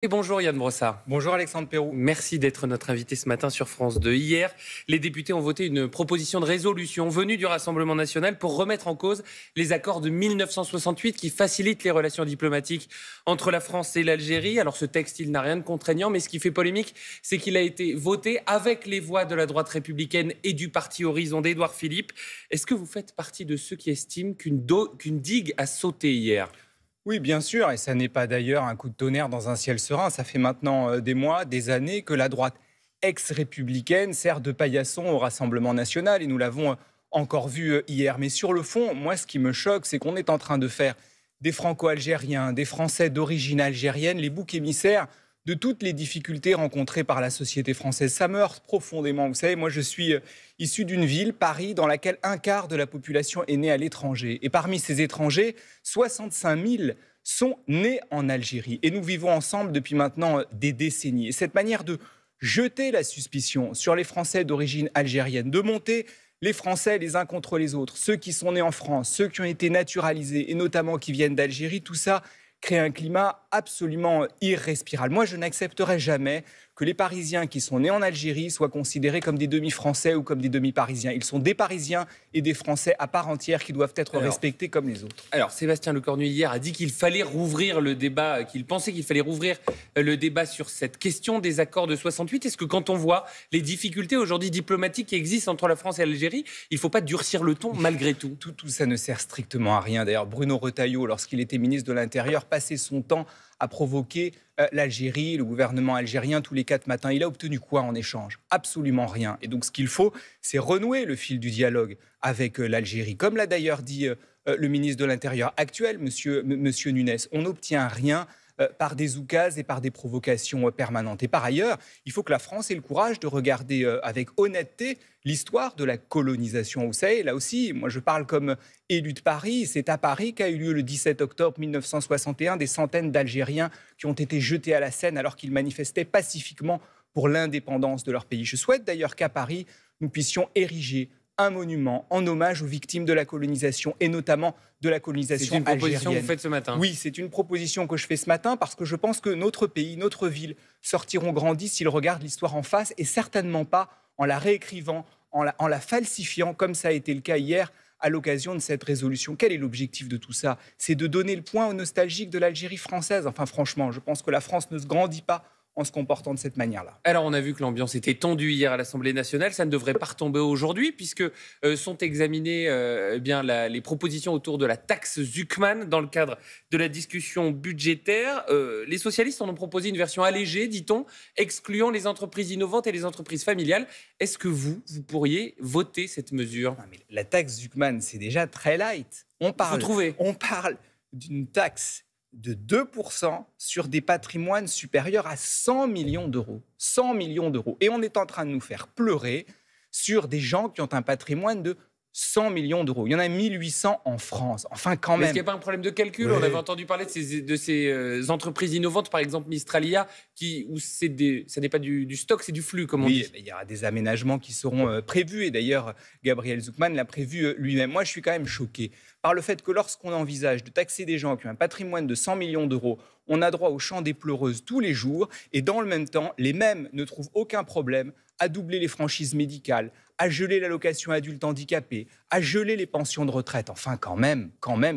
Et bonjour Yann Brossard. Bonjour Alexandre Perroux. Merci d'être notre invité ce matin sur France 2. Hier, les députés ont voté une proposition de résolution venue du Rassemblement national pour remettre en cause les accords de 1968 qui facilitent les relations diplomatiques entre la France et l'Algérie. Alors ce texte, il n'a rien de contraignant, mais ce qui fait polémique, c'est qu'il a été voté avec les voix de la droite républicaine et du parti Horizon d'Édouard Philippe. Est-ce que vous faites partie de ceux qui estiment qu'une digue a sauté hier ? Oui, bien sûr, et ça n'est pas d'ailleurs un coup de tonnerre dans un ciel serein. Ça fait maintenant des mois, des années que la droite ex-républicaine sert de paillasson au Rassemblement national, et nous l'avons encore vu hier. Mais sur le fond, moi, ce qui me choque, c'est qu'on est en train de faire des Franco-Algériens, des Français d'origine algérienne, les boucs émissaires de toutes les difficultés rencontrées par la société française. Ça me heurte profondément. Vous savez, moi, je suis issu d'une ville, Paris, dans laquelle un quart de la population est née à l'étranger. Et parmi ces étrangers, 65 000 sont nés en Algérie. Et nous vivons ensemble depuis maintenant des décennies. Et cette manière de jeter la suspicion sur les Français d'origine algérienne, de monter les Français les uns contre les autres, ceux qui sont nés en France, ceux qui ont été naturalisés et notamment qui viennent d'Algérie, tout ça crée un climat absolument irrespirable. Moi, je n'accepterai jamais que les Parisiens qui sont nés en Algérie soient considérés comme des demi-Français ou comme des demi-Parisiens. Ils sont des Parisiens et des Français à part entière qui doivent être respectés comme les autres. Alors, Sébastien Lecornu, hier, a dit qu'il fallait rouvrir le débat, qu'il pensait qu'il fallait rouvrir le débat sur cette question des accords de 68. Est-ce que quand on voit les difficultés aujourd'hui diplomatiques qui existent entre la France et l'Algérie, il ne faut pas durcir le ton malgré tout ? Tout ça ne sert strictement à rien. D'ailleurs, Bruno Retailleau, lorsqu'il était ministre de l'Intérieur, passait son temps à provoquer l'Algérie, le gouvernement algérien, tous les 4 matins. Il a obtenu quoi en échange ? Absolument rien. Et donc, ce qu'il faut, c'est renouer le fil du dialogue avec l'Algérie. Comme l'a d'ailleurs dit le ministre de l'Intérieur actuel, monsieur Nunes, on n'obtient rien par des oukases et par des provocations permanentes. Et par ailleurs, il faut que la France ait le courage de regarder avec honnêteté l'histoire de la colonisation. Vous savez, là aussi, moi je parle comme élu de Paris, c'est à Paris qu'a eu lieu le 17 octobre 1961 des centaines d'Algériens qui ont été jetés à la Seine alors qu'ils manifestaient pacifiquement pour l'indépendance de leur pays. Je souhaite d'ailleurs qu'à Paris, nous puissions ériger un monument en hommage aux victimes de la colonisation et notamment de la colonisation algérienne. C'est une proposition que vous faites ce matin ? Oui, c'est une proposition que je fais ce matin parce que je pense que notre pays, notre ville sortiront grandis s'ils regardent l'histoire en face et certainement pas en la réécrivant, en la falsifiant comme ça a été le cas hier à l'occasion de cette résolution. Quel est l'objectif de tout ça ? C'est de donner le point aux nostalgiques de l'Algérie française. Enfin franchement, je pense que la France ne se grandit pas en se comportant de cette manière-là. Alors, on a vu que l'ambiance était tendue hier à l'Assemblée nationale. Ça ne devrait pas retomber aujourd'hui puisque sont examinées les propositions autour de la taxe Zuckman dans le cadre de la discussion budgétaire. Les socialistes en ont proposé une version allégée, dit-on, excluant les entreprises innovantes et les entreprises familiales. Est-ce que vous pourriez voter cette mesure ? Non, mais la taxe Zuckman, c'est déjà très light. On parle d'une taxe de 2% sur des patrimoines supérieurs à 100 millions d'euros. 100 millions d'euros. Et on est en train de nous faire pleurer sur des gens qui ont un patrimoine de 100 millions d'euros. Il y en a 1800 en France. Enfin, quand même. Est-ce qu'il n'y a pas un problème de calcul ? Oui. On avait entendu parler de ces entreprises innovantes, par exemple Mistralia, où ça n'est pas du stock, c'est du flux, comme on dit. Oui, il y aura des aménagements qui seront prévus. Et d'ailleurs, Gabriel Zuckman l'a prévu lui-même. Moi, je suis quand même choqué par le fait que lorsqu'on envisage de taxer des gens qui ont un patrimoine de 100 millions d'euros, on a droit au chant des pleureuses tous les jours. Et dans le même temps, les mêmes ne trouvent aucun problème à doubler les franchises médicales, à geler l'allocation adulte handicapé, à geler les pensions de retraite. Enfin, quand même,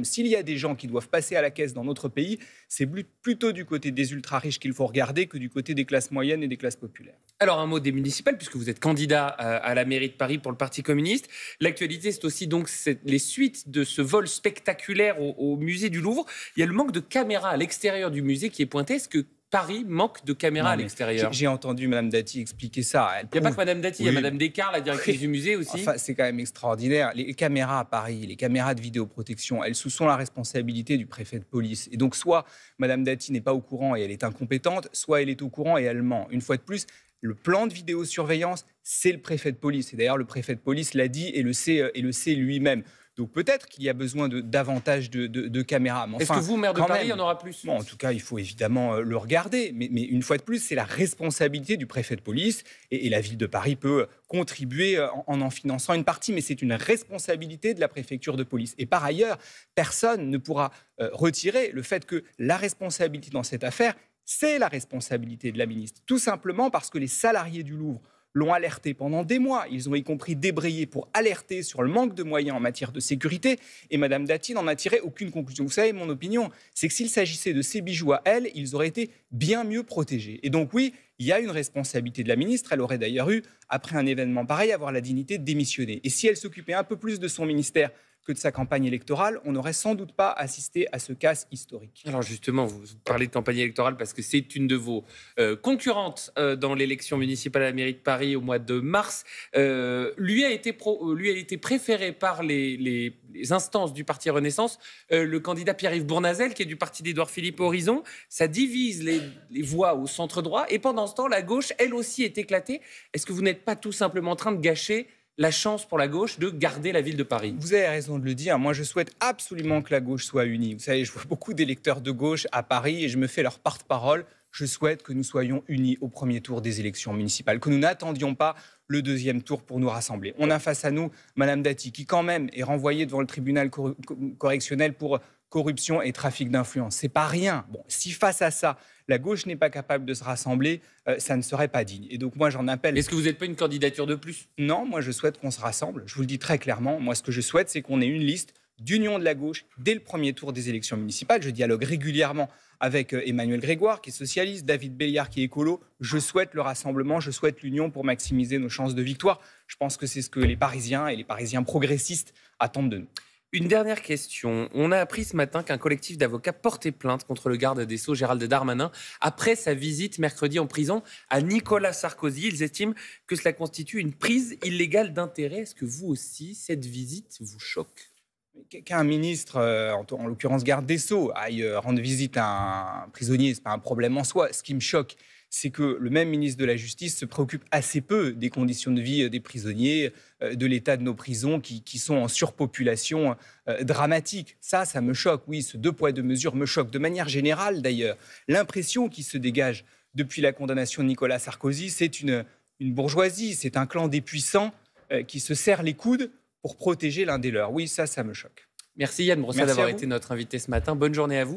s'il y a des gens qui doivent passer à la caisse dans notre pays, c'est plutôt du côté des ultra-riches qu'il faut regarder que du côté des classes moyennes et des classes populaires. Alors, un mot des municipales, puisque vous êtes candidat à la mairie de Paris pour le Parti communiste. L'actualité, c'est aussi donc les suites de ce vol spectaculaire au musée du Louvre. Il y a le manque de caméras à l'extérieur du musée qui est pointé. Est-ce que Paris manque de caméras à l'extérieur? J'ai entendu Mme Dati expliquer ça. Il n'y a pas que Mme Dati, il y a Mme Descartes, la directrice du musée aussi. Enfin, c'est quand même extraordinaire. Les caméras à Paris, les caméras de vidéoprotection, elles sont la responsabilité du préfet de police. Et donc, soit Mme Dati n'est pas au courant et elle est incompétente, soit elle est au courant et elle ment. Une fois de plus, le plan de vidéosurveillance, c'est le préfet de police. Et d'ailleurs, le préfet de police l'a dit et le sait lui-même. Donc peut-être qu'il y a besoin de davantage de caméras. Mais enfin, est-ce que vous, maire de Paris, il y en aura plus? Bon, en tout cas, il faut évidemment le regarder. Mais une fois de plus, c'est la responsabilité du préfet de police. Et la ville de Paris peut contribuer en finançant une partie. Mais c'est une responsabilité de la préfecture de police. Et par ailleurs, personne ne pourra retirer le fait que la responsabilité dans cette affaire C'est la responsabilité de la ministre, tout simplement parce que les salariés du Louvre l'ont alerté pendant des mois. Ils ont y compris débrayé pour alerter sur le manque de moyens en matière de sécurité. Et Mme Dati n'en a tiré aucune conclusion. Vous savez, mon opinion, c'est que s'il s'agissait de ces bijoux à elle, ils auraient été bien mieux protégés. Et donc oui, il y a une responsabilité de la ministre. Elle aurait d'ailleurs eu, après un événement pareil, avoir la dignité de démissionner. Et si elle s'occupait un peu plus de son ministère que de sa campagne électorale, on n'aurait sans doute pas assisté à ce casse historique. Alors justement, vous parlez de campagne électorale parce que c'est une de vos concurrentes dans l'élection municipale à la mairie de Paris au mois de mars. Lui a été préféré par les instances du parti Renaissance, le candidat Pierre-Yves Bournazel, qui est du parti d'Édouard Philippe Horizon. Ça divise les voix au centre droit. Et pendant ce temps, la gauche, elle aussi, est éclatée. Est-ce que vous n'êtes pas tout simplement en train de gâcher la chance pour la gauche de garder la ville de Paris? Vous avez raison de le dire. Moi, je souhaite absolument que la gauche soit unie. Vous savez, je vois beaucoup d'électeurs de gauche à Paris et je me fais leur porte-parole. Je souhaite que nous soyons unis au premier tour des élections municipales, que nous n'attendions pas le deuxième tour pour nous rassembler. On a face à nous Mme Dati, qui quand même est renvoyée devant le tribunal correctionnel pour corruption et trafic d'influence. C'est pas rien. Bon, si face à ça, la gauche n'est pas capable de se rassembler, ça ne serait pas digne. Et donc moi, j'en appelle... Est-ce que vous n'êtes pas une candidature de plus? Non, moi, je souhaite qu'on se rassemble. Je vous le dis très clairement. Moi, ce que je souhaite, c'est qu'on ait une liste d'union de la gauche dès le premier tour des élections municipales. Je dialogue régulièrement avec Emmanuel Grégoire, qui est socialiste, David Béliard, qui est écolo. Je souhaite le rassemblement, je souhaite l'union pour maximiser nos chances de victoire. Je pense que c'est ce que les Parisiens et les Parisiens progressistes attendent de nous. Une dernière question. On a appris ce matin qu'un collectif d'avocats portait plainte contre le garde des Sceaux, Gérald Darmanin, après sa visite mercredi en prison à Nicolas Sarkozy. Ils estiment que cela constitue une prise illégale d'intérêt. Est-ce que vous aussi, cette visite vous choque? Qu'un ministre, en l'occurrence garde des Sceaux, aille rendre visite à un prisonnier, ce n'est pas un problème en soi. Ce qui me choque, c'est que le même ministre de la Justice se préoccupe assez peu des conditions de vie des prisonniers, de l'état de nos prisons qui sont en surpopulation dramatique. Ça me choque. Oui, ce deux poids, deux mesures me choque. De manière générale, d'ailleurs, l'impression qui se dégage depuis la condamnation de Nicolas Sarkozy, c'est une bourgeoisie, c'est un clan des puissants qui se serre les coudes pour protéger l'un des leurs. Oui, ça me choque. Merci Yann Brossat d'avoir été notre invité ce matin. Bonne journée à vous.